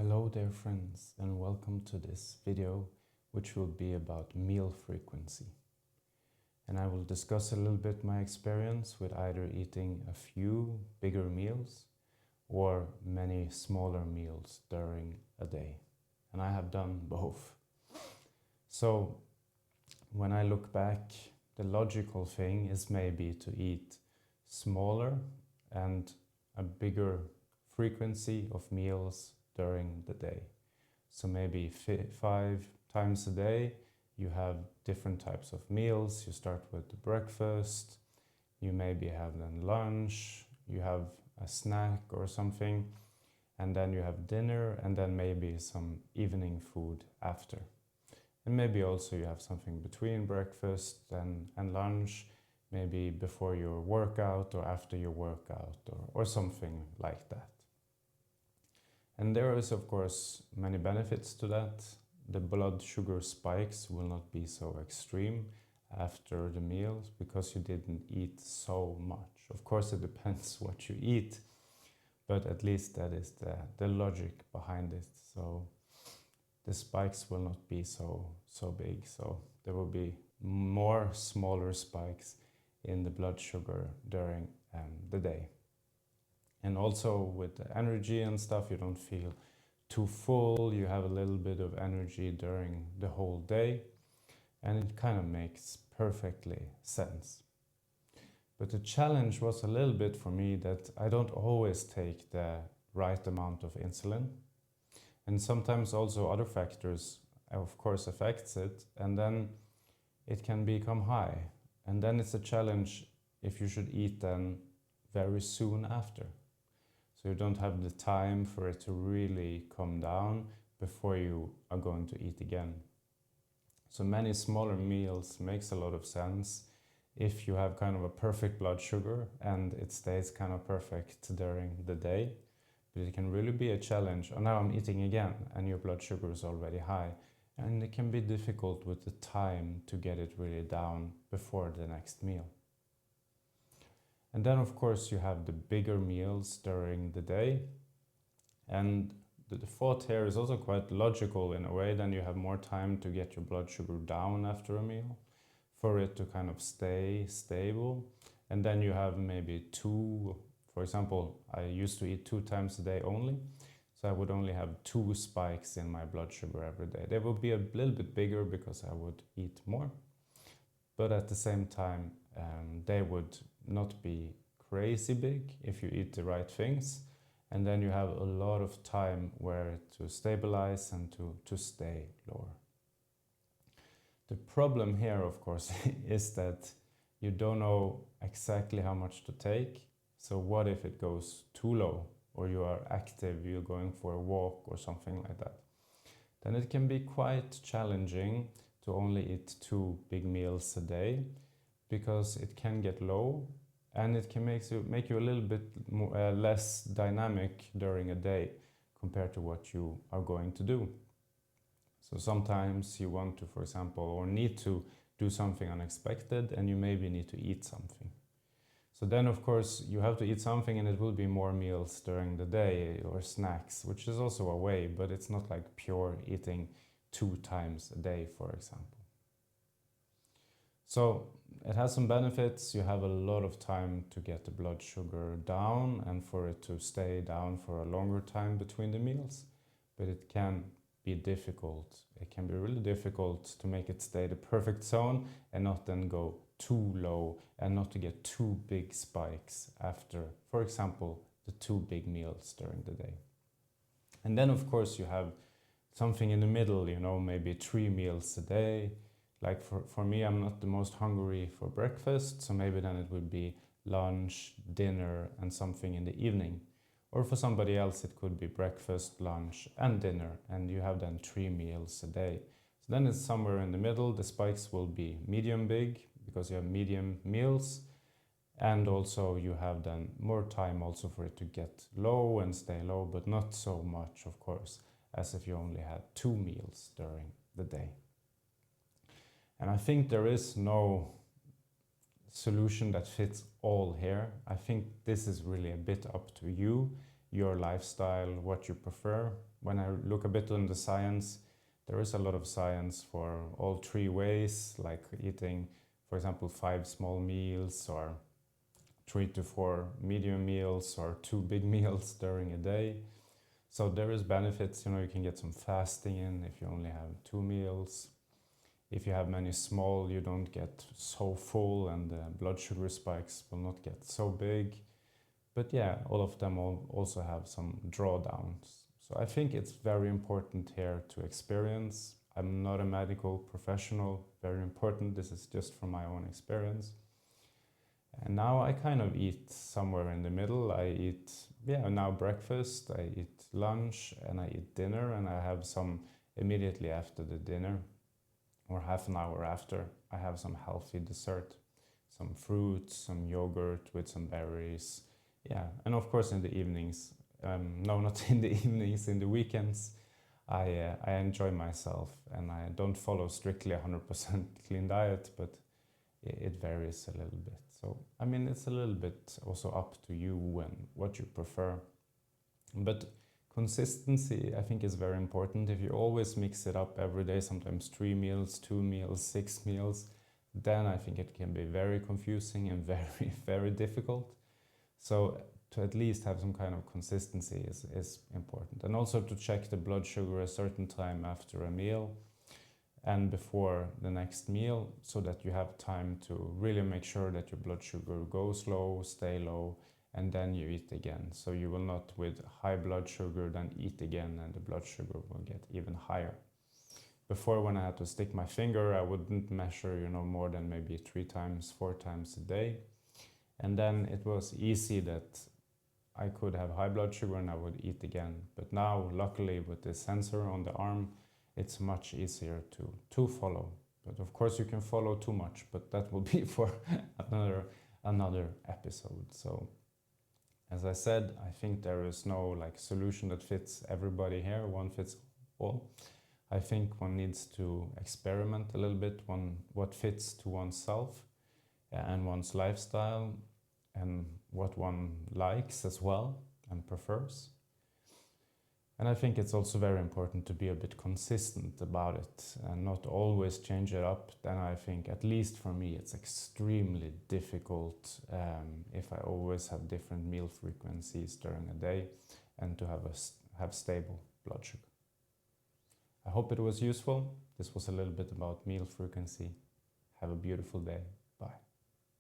Hello there friends, and welcome to this video which will be about meal frequency. And I will discuss a little bit my experience with either eating a few bigger meals or many smaller meals during a day. And I have done both. So when I look back, the logical thing is maybe to eat smaller and a bigger frequency of meals during the day. So maybe 5 times a day you have different types of meals. You start with the breakfast, you maybe have then lunch, you have a snack or something, and then you have dinner, and then maybe some evening food after. And maybe also you have something between breakfast and lunch, maybe before your workout or after your workout or something like that. And there is of course many benefits to that. The blood sugar spikes will not be so extreme after the meals because you didn't eat so much. Of course it depends what you eat, but at least that is the logic behind it. So the spikes will not be so big, so there will be more smaller spikes in the blood sugar during the day. And also with the energy and stuff, you don't feel too full, you have a little bit of energy during the whole day, and it kind of makes perfectly sense. But the challenge was a little bit for me that I don't always take the right amount of insulin, and sometimes also other factors of course affects it, and then it can become high, and then it's a challenge if you should eat then very soon after. So you don't have the time for it to really come down before you are going to eat again. So many smaller meals makes a lot of sense if you have kind of a perfect blood sugar and it stays kind of perfect during the day. But it can really be a challenge. Oh, now I'm eating again and your blood sugar is already high. And it can be difficult with the time to get it really down before the next meal. And then of course you have the bigger meals during the day. And the thought here is also quite logical in a way. Then you have more time to get your blood sugar down after a meal for it to kind of stay stable. And then you have maybe for example, I used to eat 2 times a day only. So I would only have 2 spikes in my blood sugar every day. They would be a little bit bigger because I would eat more. But at the same time, they would not be crazy big if you eat the right things, and then you have a lot of time where to stabilize and to stay lower. The problem here of course is that you don't know exactly how much to take. So what if it goes too low, or you are active, you're going for a walk or something like that? Then it can be quite challenging to only eat 2 big meals a day, because it can get low and it can make you a little bit more, less dynamic during a day compared to what you are going to do. So sometimes you want to, for example, or need to do something unexpected, and you maybe need to eat something. So then of course you have to eat something, and it will be more meals during the day or snacks, which is also a way, but it's not like pure eating 2 times a day, for example. So it has some benefits. You have a lot of time to get the blood sugar down and for it to stay down for a longer time between the meals. But it can be difficult. It can be really difficult to make it stay the perfect zone and not then go too low, and not to get 2 big spikes after, for example, the 2 big meals during the day. And then of course you have something in the middle, you know, maybe 3 meals a day. Like for me, I'm not the most hungry for breakfast, so maybe then it would be lunch, dinner, and something in the evening. Or for somebody else, it could be breakfast, lunch, and dinner, and you have then 3 meals a day. So then it's somewhere in the middle. The spikes will be medium big because you have medium meals, and also you have then more time also for it to get low and stay low, but not so much, of course, as if you only had 2 meals during the day. And I think there is no solution that fits all here. I think this is really a bit up to you. your lifestyle, what you prefer. When I look a bit on the science, there is a lot of science for all three ways, like eating, for example, 5 small meals or 3 to 4 medium meals or 2 big meals during a day. So there is benefits, you can get some fasting in if you only have 2 meals. If you have many small, you don't get so full and the blood sugar spikes will not get so big. But yeah, all of them also have some drawdowns. So I think it's very important here to experience. I'm not a medical professional, very important. This is just from my own experience. And now I kind of eat somewhere in the middle. I eat, now breakfast, I eat lunch, and I eat dinner, and I have some immediately after the dinner, or half an hour after, I have some healthy dessert, some fruits, some yogurt with some berries. Yeah, and of course in the evenings, no, not in the evenings, in the weekends, I enjoy myself, and I don't follow strictly 100% clean diet, but it varies a little bit. So, I mean, it's a little bit also up to you and what you prefer. But consistency, I think, is very important. If you always mix it up every day, sometimes 3 meals, 2 meals, 6 meals, then I think it can be very confusing and very, very difficult. So to at least have some kind of consistency is important. And also to check the blood sugar a certain time after a meal and before the next meal, so that you have time to really make sure that your blood sugar goes low, stay low, and then you eat again. So you will not, with high blood sugar, then eat again and the blood sugar will get even higher. Before, when I had to stick my finger, I wouldn't measure, more than maybe 3 times, 4 times a day. And then it was easy that I could have high blood sugar and I would eat again. But now, luckily, with the sensor on the arm, it's much easier to follow. But of course you can follow too much, but that will be for another episode. So as I said, I think there is no solution that fits everybody here, one fits all. I think one needs to experiment a little bit on what fits to oneself and one's lifestyle and what one likes as well and prefers. And I think it's also very important to be a bit consistent about it and not always change it up. Then I think, at least for me, it's extremely difficult if I always have different meal frequencies during a day and to have stable blood sugar. I hope it was useful. This was a little bit about meal frequency. Have a beautiful day.